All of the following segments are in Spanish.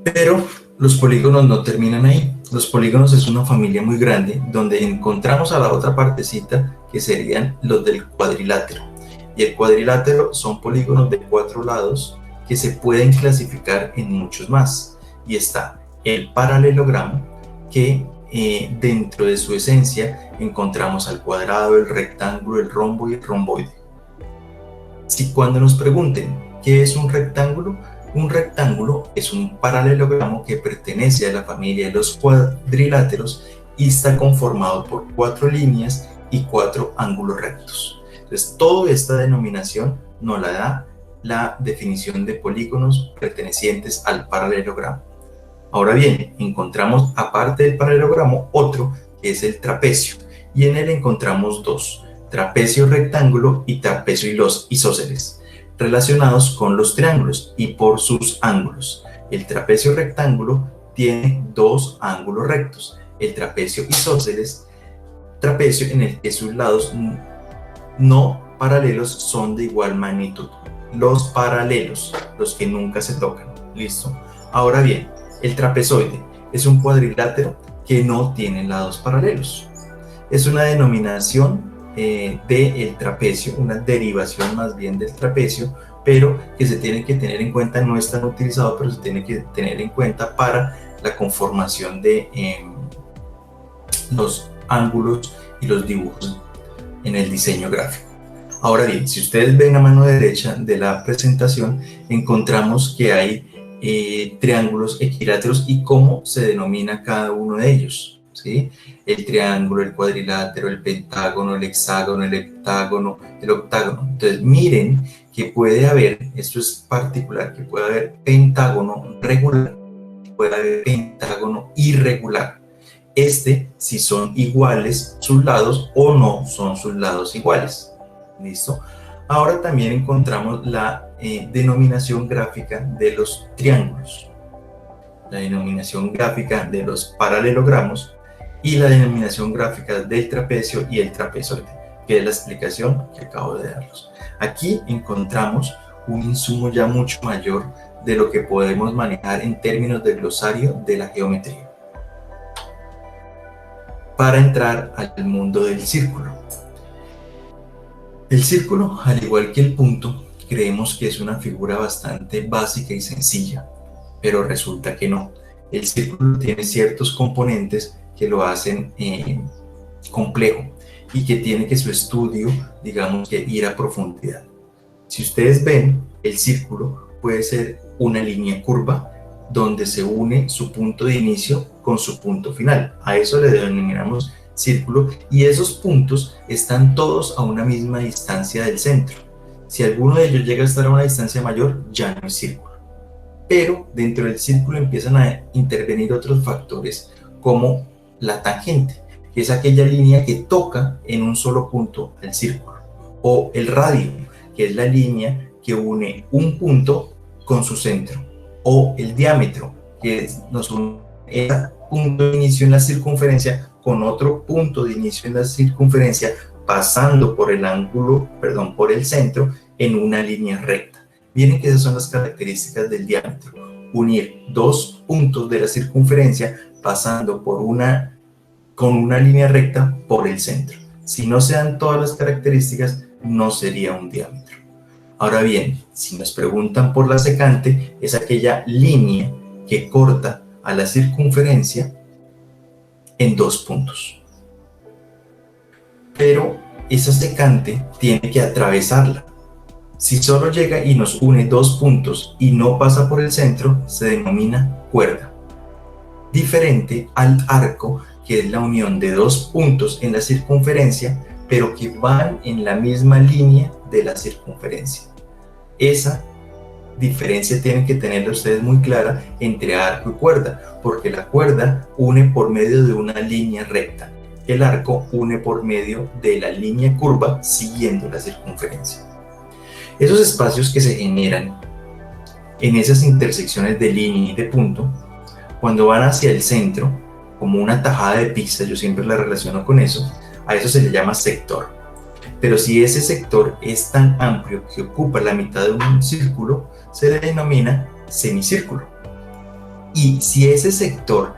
Pero los polígonos no terminan ahí. Los polígonos es una familia muy grande donde encontramos a la otra partecita que serían los del cuadrilátero. Y el cuadrilátero son polígonos de 4 lados que se pueden clasificar en muchos más. Y está el paralelogramo, que dentro de su esencia encontramos al cuadrado, el rectángulo, el rombo y el romboide. Si cuando nos pregunten qué es un rectángulo es un paralelogramo que pertenece a la familia de los cuadriláteros y está conformado por 4 líneas y 4 ángulos rectos. Entonces, toda esta denominación nos la da la definición de polígonos pertenecientes al paralelogramo. Ahora bien, encontramos aparte del paralelogramo otro que es el trapecio, y en él encontramos dos: trapecio rectángulo y trapecio isósceles, relacionados con los triángulos y por sus ángulos. El trapecio rectángulo tiene 2 ángulos rectos. El trapecio isósceles, trapecio en el que sus lados no paralelos son de igual magnitud. Los paralelos, los que nunca se tocan. ¿Listo? Ahora bien, el trapezoide es un cuadrilátero que no tiene lados paralelos. Es una denominación del trapecio, una derivación más bien del trapecio, pero que se tiene que tener en cuenta, no es tan utilizado, pero se tiene que tener en cuenta para la conformación de los ángulos y los dibujos en el diseño gráfico. Ahora bien, si ustedes ven a mano derecha de la presentación, encontramos que hay triángulos equiláteros y cómo se denomina cada uno de ellos, ¿sí? El triángulo, el cuadrilátero, el pentágono, el hexágono, el heptágono, el octágono. Entonces, miren que puede haber, esto es particular, que puede haber pentágono regular, puede haber pentágono irregular. Si son iguales sus lados o no son sus lados iguales. ¿Listo? Ahora también encontramos la denominación gráfica de los triángulos, la denominación gráfica de los paralelogramos y la denominación gráfica del trapecio y el trapezoide, que es la explicación que acabo de darlos. Aquí encontramos un insumo ya mucho mayor de lo que podemos manejar en términos de glosario de la geometría, para entrar al mundo del círculo. El círculo, al igual que el punto, creemos que es una figura bastante básica y sencilla, pero resulta que no. El círculo tiene ciertos componentes que lo hacen complejo y que tiene que su estudio, digamos, que ir a profundidad. Si ustedes ven, el círculo puede ser una línea curva donde se une su punto de inicio con su punto final. A eso le denominamos círculo, y esos puntos están todos a una misma distancia del centro. Si alguno de ellos llega a estar a una distancia mayor, ya no es círculo. Pero dentro del círculo empiezan a intervenir otros factores, como la tangente, que es aquella línea que toca en un solo punto al círculo, o el radio, que es la línea que une un punto con su centro, o el diámetro, que nos une ese punto de inicio en la circunferencia con otro punto de inicio en la circunferencia, pasando por el ángulo, por el centro, en una línea recta. Miren que esas son las características del diámetro: unir dos puntos de la circunferencia pasando con una línea recta por el centro. Si no se dan todas las características, no sería un diámetro. Ahora bien, si nos preguntan por la secante, es aquella línea que corta a la circunferencia en 2 puntos. Pero esa secante tiene que atravesarla. Si solo llega y nos une 2 puntos y no pasa por el centro, se denomina cuerda. Diferente al arco, que es la unión de 2 puntos en la circunferencia, pero que van en la misma línea de la circunferencia. Esa diferencia tienen que tenerla ustedes muy clara entre arco y cuerda, porque la cuerda une por medio de una línea recta, el arco une por medio de la línea curva siguiendo la circunferencia. Esos espacios que se generan en esas intersecciones de línea y de punto, cuando van hacia el centro, como una tajada de pizza, yo siempre la relaciono con eso, a eso se le llama sector. Pero si ese sector es tan amplio que ocupa la mitad de un círculo, se le denomina semicírculo. Y si ese sector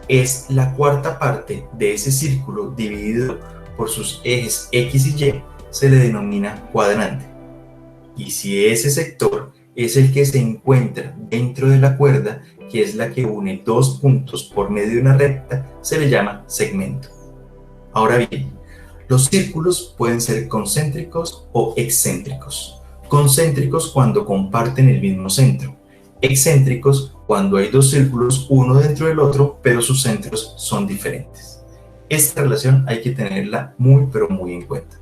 es la cuarta parte de ese círculo dividido por sus ejes X y Y, se le denomina cuadrante. Y si ese sector es el que se encuentra dentro de la cuerda, que es la que une dos puntos por medio de una recta, se le llama segmento. Ahora bien, los círculos pueden ser concéntricos o excéntricos. Concéntricos cuando comparten el mismo centro. Excéntricos cuando hay dos círculos, uno dentro del otro, pero sus centros son diferentes. Esta relación hay que tenerla muy, pero muy en cuenta.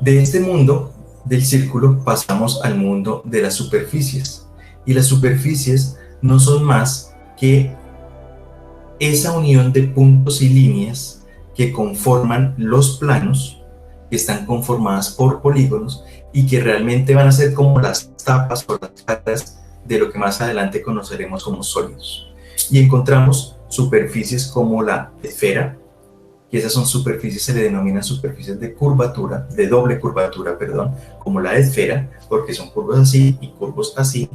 De este mundo del círculo pasamos al mundo de las superficies. Y las superficies no son más que esa unión de puntos y líneas que conforman los planos, que están conformadas por polígonos y que realmente van a ser como las tapas o las caras de lo que más adelante conoceremos como sólidos. Y encontramos superficies como la esfera, que esas son superficies, se le denominan superficies de curvatura, de doble curvatura, perdón, como la esfera, porque son curvos así y curvos así.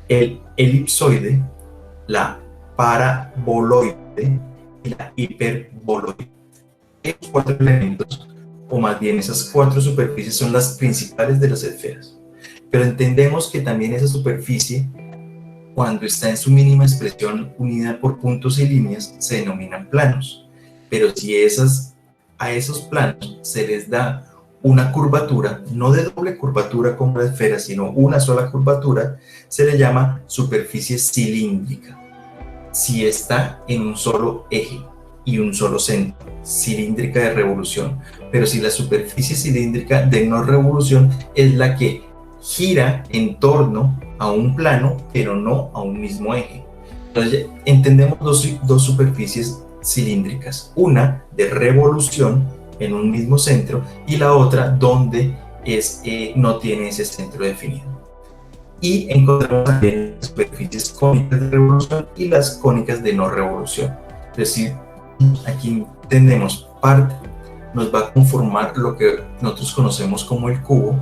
El elipsoide, la paraboloide y la hiperboloide. Estos cuatro elementos, o más bien esas cuatro superficies, son las principales de las esferas. Pero entendemos que también esa superficie, cuando está en su mínima expresión unida por puntos y líneas, se denominan planos. Pero si a esos planos se les da una curvatura, no de doble curvatura como la esfera, sino una sola curvatura, se le llama superficie cilíndrica. Si está en un solo eje y un solo centro, cilíndrica de revolución. Pero si la superficie cilíndrica de no revolución es la que gira en torno a un plano, pero no a un mismo eje. Entonces entendemos dos superficies cilíndricas, una de revolución en un mismo centro y la otra donde no tiene ese centro definido. Y encontramos también las superficies cónicas de revolución y las cónicas de no revolución. Es decir, aquí tenemos parte, nos va a conformar lo que nosotros conocemos como el cubo.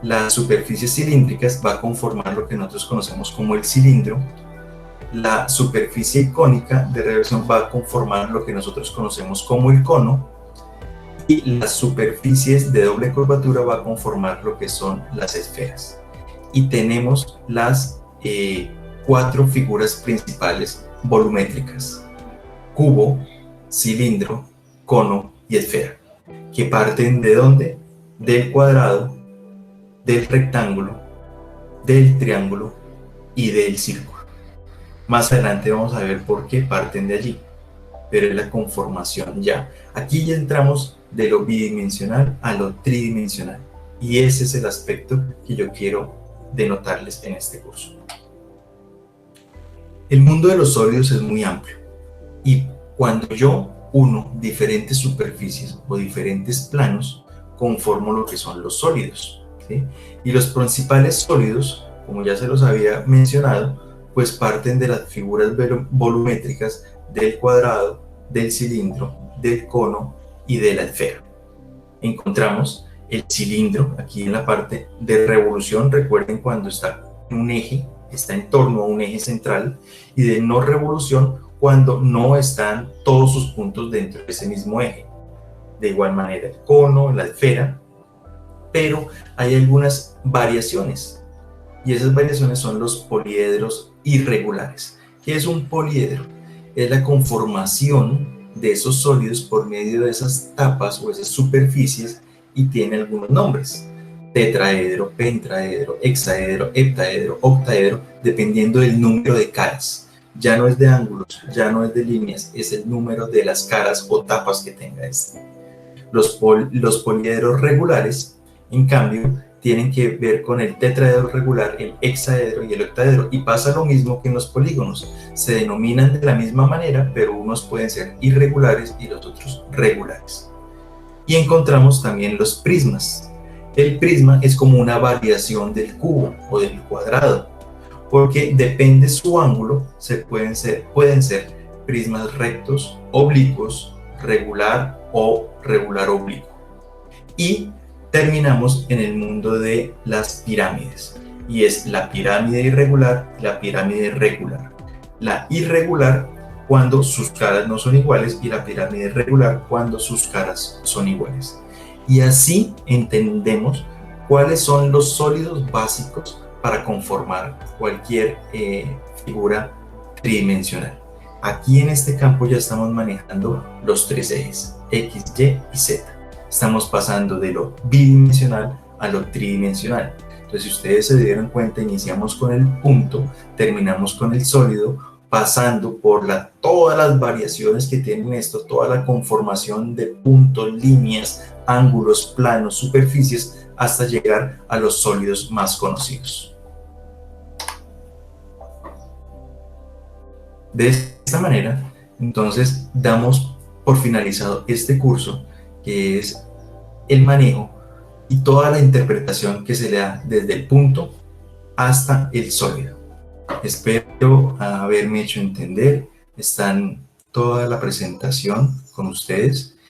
Las superficies cilíndricas va a conformar lo que nosotros conocemos como el cilindro. La superficie cónica de reversión va a conformar lo que nosotros conocemos como el cono, y las superficies de doble curvatura va a conformar lo que son las esferas. Y tenemos las cuatro figuras principales volumétricas: cubo, cilindro, cono y esfera, que parten ¿de dónde? Del cuadrado, del rectángulo, del triángulo y del círculo. Más adelante vamos a ver por qué parten de allí, pero es la conformación ya. Aquí ya entramos de lo bidimensional a lo tridimensional, y ese es el aspecto que yo quiero denotarles en este curso. El mundo de los sólidos es muy amplio, y cuando yo uno diferentes superficies o diferentes planos, conformo lo que son los sólidos, ¿sí? Y los principales sólidos, como ya se los había mencionado, pues parten de las figuras volumétricas del cuadrado, del cilindro, del cono y de la esfera. Encontramos el cilindro aquí en la parte de revolución, recuerden cuando está en un eje, está en torno a un eje central, y de no revolución cuando no están todos sus puntos dentro de ese mismo eje. De igual manera el cono, la esfera, pero hay algunas variaciones, y esas variaciones son los poliedros irregulares. ¿Qué es un poliedro? Es la conformación de esos sólidos por medio de esas tapas o esas superficies, y tiene algunos nombres: tetraedro, pentaedro, hexaedro, heptaedro, octaedro, dependiendo del número de caras. Ya no es de ángulos, ya no es de líneas, es el número de las caras o tapas que tenga este. Los poliedros regulares, en cambio, tienen que ver con el tetraedro regular, el hexaedro y el octaedro, y pasa lo mismo que en los polígonos. Se denominan de la misma manera, pero unos pueden ser irregulares y los otros regulares. Y encontramos también los prismas. El prisma es como una variación del cubo o del cuadrado, porque depende su ángulo, pueden ser prismas rectos, oblicuos, regular o regular oblicuo. Y terminamos en el mundo de las pirámides. y es la pirámide irregular y la pirámide regular. La irregular cuando sus caras no son iguales y la pirámide regular cuando sus caras son iguales. Y así entendemos cuáles son los sólidos básicos para conformar cualquier figura tridimensional. Aquí en este campo ya estamos manejando los tres ejes, X, Y y Z. Estamos pasando de lo bidimensional a lo tridimensional. Entonces, si ustedes se dieron cuenta, iniciamos con el punto, terminamos con el sólido, pasando por todas las variaciones que tienen esto, toda la conformación de puntos, líneas, ángulos, planos, superficies, hasta llegar a los sólidos más conocidos. De esta manera, entonces, damos por finalizado este curso, que es el manejo y toda la interpretación que se le da desde el punto hasta el sólido. Espero haberme hecho entender. Está toda la presentación con ustedes